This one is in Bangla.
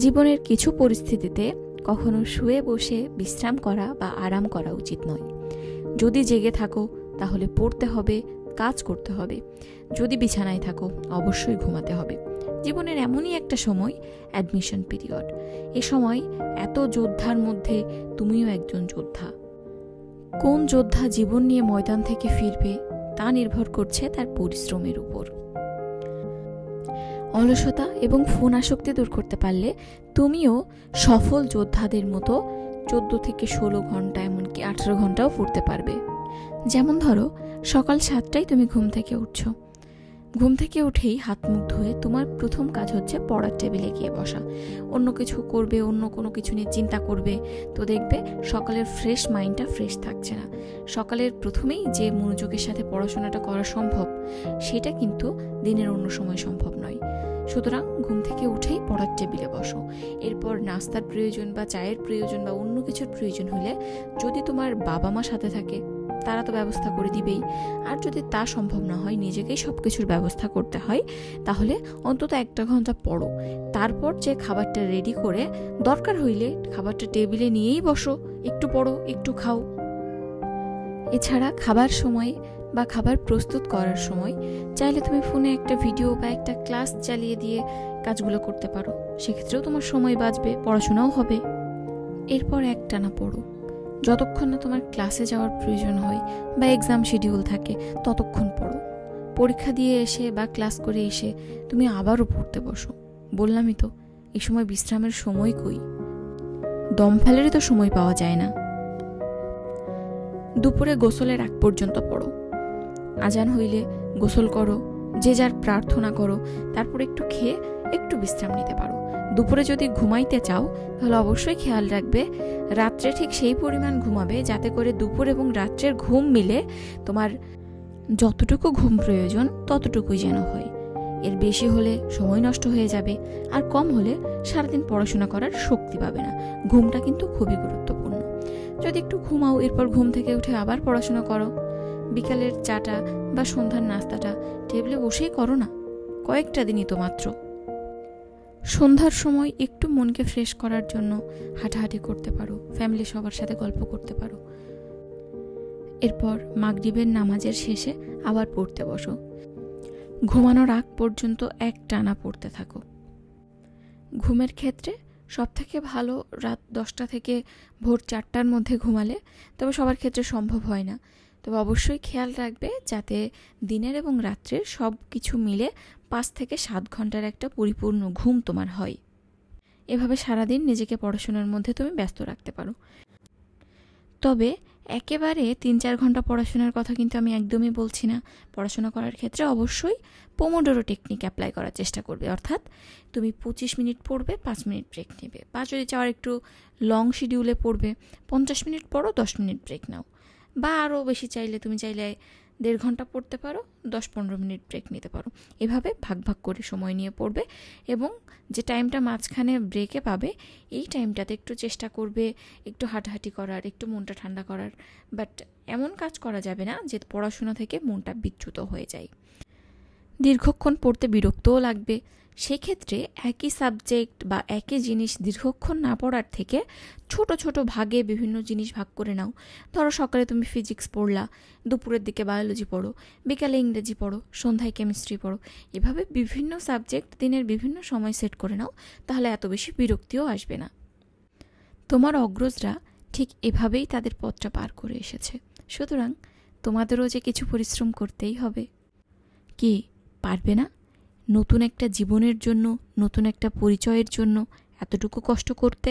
জীবনের কিছু পরিস্থিতিতে কখনো শুয়ে বসে বিশ্রাম করা বা আরাম করা উচিত নয়। যদি জেগে থাকো তাহলে পড়তে হবে, কাজ করতে হবে। যদি বিছানায় থাকো অবশ্যই ঘুমাতে হবে। জীবনের এমনই একটা সময় অ্যাডমিশন পিরিয়ড। এ সময় এত যোদ্ধার মধ্যে তুমিও একজন যোদ্ধা। কোন যোদ্ধা জীবন নিয়ে ময়দান থেকে ফিরবে তা নির্ভর করছে তার পরিশ্রমের উপর। অলসতা এবং ফোন আসক্তি দূর করতে পারলে তুমিও সফল যোদ্ধাদের মতো 14 থেকে 16 ঘন্টা, এমনকি 18 ঘন্টাও পড়তে পারবে। যেমন ধরো, সকাল 7টায় তুমি ঘুম থেকে উঠছো। ঘুম থেকে উঠেই হাত মুখ ধুয়ে তোমার প্রথম কাজ হচ্ছে পড়ার টেবিলে গিয়ে বসা। অন্য কিছু করবে, অন্য কোনো কিছু নিয়ে চিন্তা করবে, তো দেখবে সকালের ফ্রেশ মাইন্ডটা ফ্রেশ থাকছে না। সকালের প্রথমেই যে মনোযোগের সাথে পড়াশোনাটা করা সম্ভব, সেটা কিন্তু দিনের অন্য সময় সম্ভব নয়। সুতরাং ঘুম থেকে উঠেই পড়ার টেবিলে বসো। এরপর নাস্তার প্রয়োজন বা চায়ের প্রয়োজন বা অন্য কিছুর প্রয়োজন হলে, যদি তোমার বাবা মা সাথে থাকে তারা তো ব্যবস্থা করে দিবেই, আর যদি তা সম্ভব না হয়, নিজেকেই সব কিছুর ব্যবস্থা করতে হয়, তাহলে অন্তত 1 ঘন্টা পড়ো। তারপর যে খাবারটা রেডি করে দরকার হইলে খাবারটা টেবিলে নিয়েই বসো, একটু পড়ো, একটু খাও। এছাড়া খাবার সময় বা খাবার প্রস্তুত করার সময় চাইলে তুমি ফোনে একটা ভিডিও বা একটা ক্লাস চালিয়ে দিয়ে কাজগুলো করতে পারো। সেক্ষেত্রেও তোমার সময় বাঁচবে, পড়াশোনাও হবে। এরপর একটানা পড়ো। যতক্ষণ না তোমার ক্লাসে যাওয়ার প্রয়োজন হয় বা এক্সাম শিডিউল থাকে ততক্ষণ পড়ো। পরীক্ষা দিয়ে এসে বা ক্লাস করে এসে তুমি আবারও পড়তে বসো। বললামই তো, এই সময় বিশ্রামের সময় কই? দম ফেলেরই তো সময় পাওয়া যায় না। দুপুরে গোসলের আগ পর্যন্ত পড়ো। আজান হইলে গোসল করো, যে যার প্রার্থনা করো, তারপর একটু খেয়ে একটু বিশ্রাম নিতে পারো। দুপুরে যদি ঘুমাইতে চাও তাহলে অবশ্যই খেয়াল রাখবে রাত্রে ঠিক সেই পরিমাণ ঘুমাবে যাতে করে দুপুর এবং রাত্রের ঘুম মিলে তোমার যতটুকু ঘুম প্রয়োজন ততটুকুই যেন হয়। এর বেশি হলে সময় নষ্ট হয়ে যাবে, আর কম হলে সারাদিন পড়াশোনা করার শক্তি পাবে না। ঘুমটা কিন্তু খুবই গুরুত্বপূর্ণ। যদি একটু ঘুমাও, এরপর ঘুম থেকে উঠে আবার পড়াশোনা করো। বিকালের চাটা বা সন্ধ্যার নাস্তাটা টেবিলে বসেই করো না, কয়েকটা দিনই তো মাত্র। সন্ধ্যার সময় একটু মনকে ফ্রেশ করার জন্য হাঁটাহাঁটি করতে পারো, ফ্যামিলি সবার সাথে গল্প করতে পারো। এরপর মাগরিবের নামাজের শেষে আবার পড়তে বসো। ঘুমানোর আগ পর্যন্ত একটানা পড়তে থাকো। ঘুমের ক্ষেত্রে সবথেকে ভালো রাত 10টা থেকে ভোর 4টার মধ্যে ঘুমালে, তবে সবার ক্ষেত্রে সম্ভব হয় না। তবে অবশ্যই খেয়াল রাখবে যাতে দিনের এবং রাত্রের সব কিছু মিলে 5 থেকে 7 ঘন্টার একটা পরিপূর্ণ ঘুম তোমার হয়। এভাবে সারাদিন নিজেকে পড়াশোনার মধ্যে তুমি ব্যস্ত রাখতে পারো। তবে একেবারে 3-4 ঘন্টা পড়াশোনার কথা কিন্তু আমি একদমই বলছি না। পড়াশোনা করার ক্ষেত্রে অবশ্যই পোমোডোরো টেকনিক অ্যাপ্লাই করার চেষ্টা করবে। অর্থাৎ তুমি 25 মিনিট পড়বে, 5 মিনিট ব্রেক নেবে, বা যদি চাও একটু লং শিডিউলে পড়বে, 50 মিনিট পড়ো, 10 মিনিট ব্রেক নাও। বা আরও বেশি চাইলে তুমি চাইলে 1.5 ঘন্টা পড়তে পারো, 10-15 মিনিট ব্রেক নিতে পারো। এভাবে ভাগ ভাগ করে সময় নিয়ে পড়বে, এবং যে টাইমটা মাঝখানে ব্রেকে পাবে এই টাইমটাতে একটু চেষ্টা করবে একটু হাঁটাহাঁটি করার, একটু মনটা ঠান্ডা করার। বাট এমন কাজ করা যাবে না যে পড়াশোনা থেকে মনটা বিচ্যুত হয়ে যায়। দীর্ঘক্ষণ পড়তে বিরক্তও লাগবে। সেক্ষেত্রে একই সাবজেক্ট বা একই জিনিস দীর্ঘক্ষণ না পড়ার থেকে ছোট ছোট ভাগে বিভিন্ন জিনিস ভাগ করে নাও। ধরো সকালে তুমি ফিজিক্স পড়লা, দুপুরের দিকে বায়োলজি পড়ো, বিকালে ইংরেজি পড়ো, সন্ধ্যায় কেমিস্ট্রি পড়ো। এভাবে বিভিন্ন সাবজেক্ট দিনের বিভিন্ন সময় সেট করে নাও, তাহলে এত বেশি বিরক্তিও আসবে না। তোমার অগ্রজরা ঠিক এভাবেই তাদের পথটা পার করে এসেছে। সুতরাং তোমাদেরও যে কিছু পরিশ্রম করতেই হবে। কি পারবে না নতুন একটা জীবনের জন্য, নতুন একটা পরিচয়ের জন্য এতটুকু কষ্ট করতে?